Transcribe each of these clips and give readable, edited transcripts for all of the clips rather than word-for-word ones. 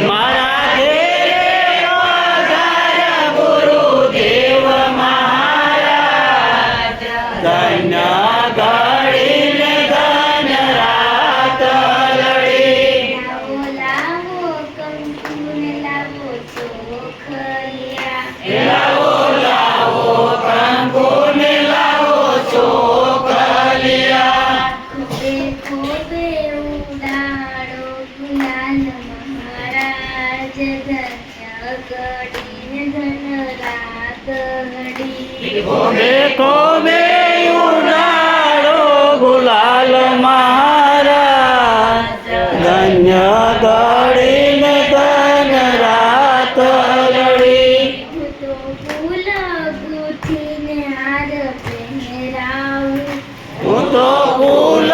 મારા ઘેરે પધાર્યા ગુરુદેવ મહારાજ ધન્ય ઘડીને ધન્ય રાત લડી લાવો લાવો કંકુને લાવો ચોખલિયા લાવો લાવો કંકુને લાવો ચોખલિયા ખોબે ખોબે ઉડાડો ગુલાલ મહારાજ ધન્ય ઘડીને ધન્ય રાત ઘડી કોમે કોમે ઉડાડો ગુલાલ મહારાજ ધન્ય ઘડીને ધન્ય રાત લડી હું તો ફૂલ ગુથીને હાર પહેરાવું હું તો ફૂલ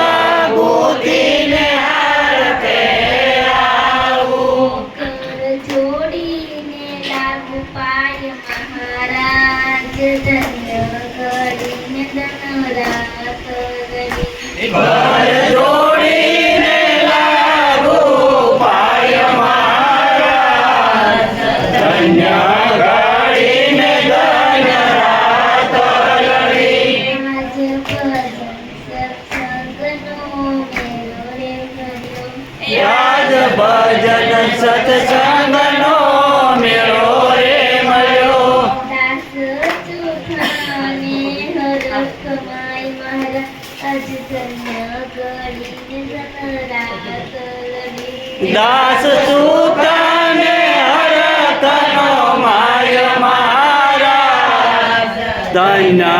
ગોતીને હાર પહેરાવું કર જોડીને લાગુ પાય મહારાજ ધન્ય ઘડીને ધન રાત ઘડી ઘર જોડીને લાગુ પાય મહારાજ ધન્ય ઘડીને ધન્ય રાત લડી આજ ભજન સત્સંગનો મેળો રે કર્યો યાદ ભજન સત્સંગનો મેળો રે મળ્યો દાસ ચોખાને હરખ કમાઈ મહારાજ ધન્ય ઘડીને ધન રાત ઘડી દાસ સુતાને હરખનો માય મહારાજ ધન્ય